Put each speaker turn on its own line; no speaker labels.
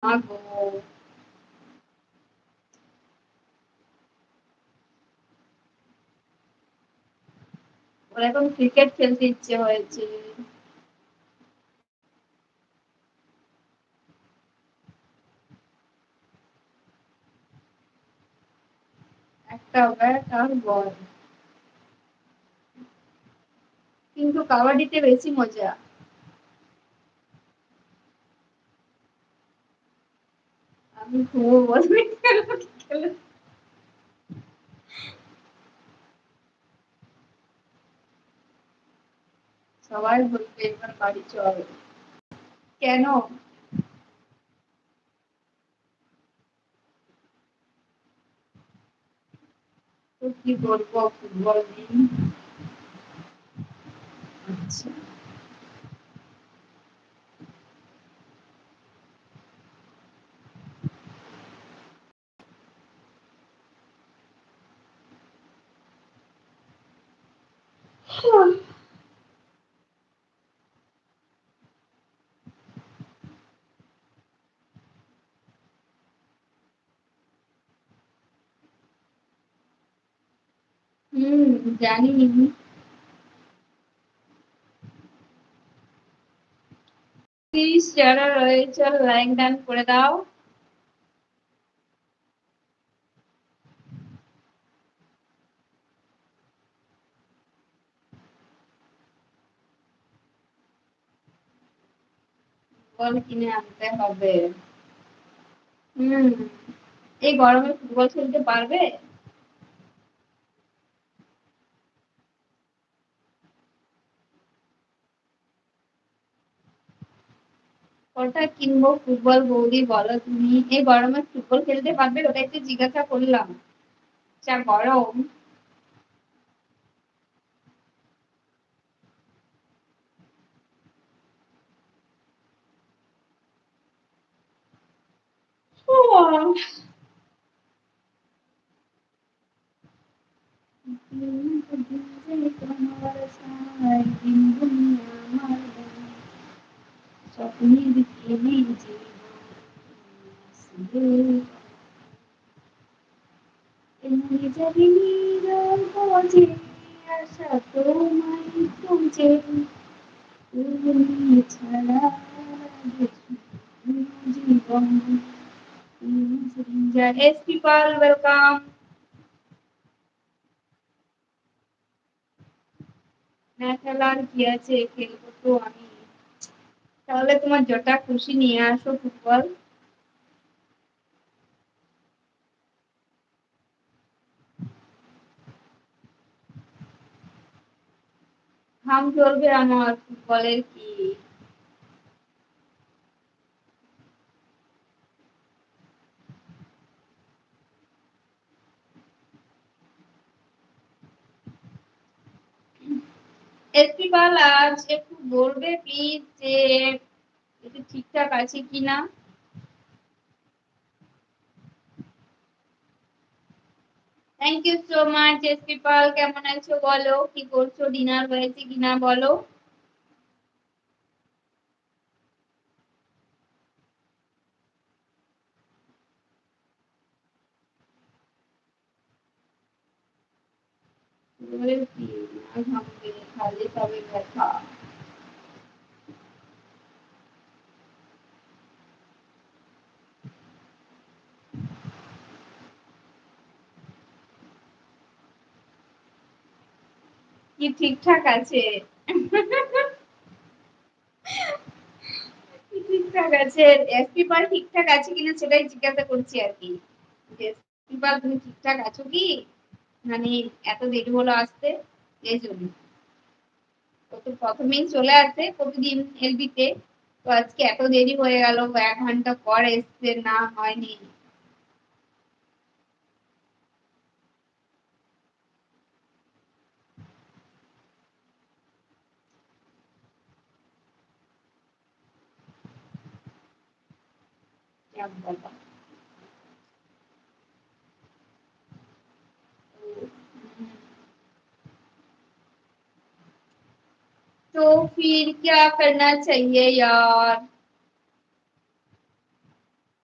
গো। ওর এখন ক্রিকেট খেলতে ইচ্ছে হয়েছে। একটা ব্যাট আর বল। কিন্তু কাবাডিতে বেশি মজা। আমি ঘুমো বলবি খেলে। সবাই বলবে এবার বাড়ি চল। কেন? তো কি বলবো ফুটবল নিয়ে। আচ্ছা। হুম, জানি। প্লিজ যারা রয়েছে লাইক ডান করে দাও। বল কিনে আনতে হবে। হুম। এই গরমে ফুটবল খেলতে পারবে? ওটা কিনবো ফুটবল বৌদি বলো তুমি এই গরমে ফুটবল খেলতে পারবে ওটাই তো জিজ্ঞাসা করলাম। যা গরম। স্বপ্নের খেলে জীবন এমনি যাবি নীরব খোঁজে আশা তোমায় খুঁজে তুমি ছাড়া জীবন। Yes, people, welcome. না খেলার কি আছে খেলবো তো আমি। তাহলে তোমার যটা খুশি নিয়ে আসো ফুটবল। হাম চলবে আমার ফুটবলের কি। এসপিপাল আজ একটু বলবে প্লিজ যে এটা ঠিকঠাক আছে কিনা। থ্যাংক ইউ সো মাচ এসপিপাল কেমন আছো বলো কি করছো ডিনার হয়েছে কিনা বলো। ফুটবলের কি না ঘামবে খালি তবে ব্যথা। কি ঠিকঠাক আছে? কি ঠিকঠাক আছে? এসপিপাল ঠিকঠাক আছে কিনা সেটাই জিজ্ঞাসা করছি আর কি। যে এসপিপাল তুমি ঠিকঠাক আছো কি? মানে এত দেরি হলো আসতে এই জন্য। ও তো প্রথমেই চলে আসে প্রতিদিন এলবিতে। তো আজকে এত দেরি হয়ে গেল 1 ঘন্টা পর এসছে না হয়নি। क्या बता। तो फिर क्या करना चाहिए यार।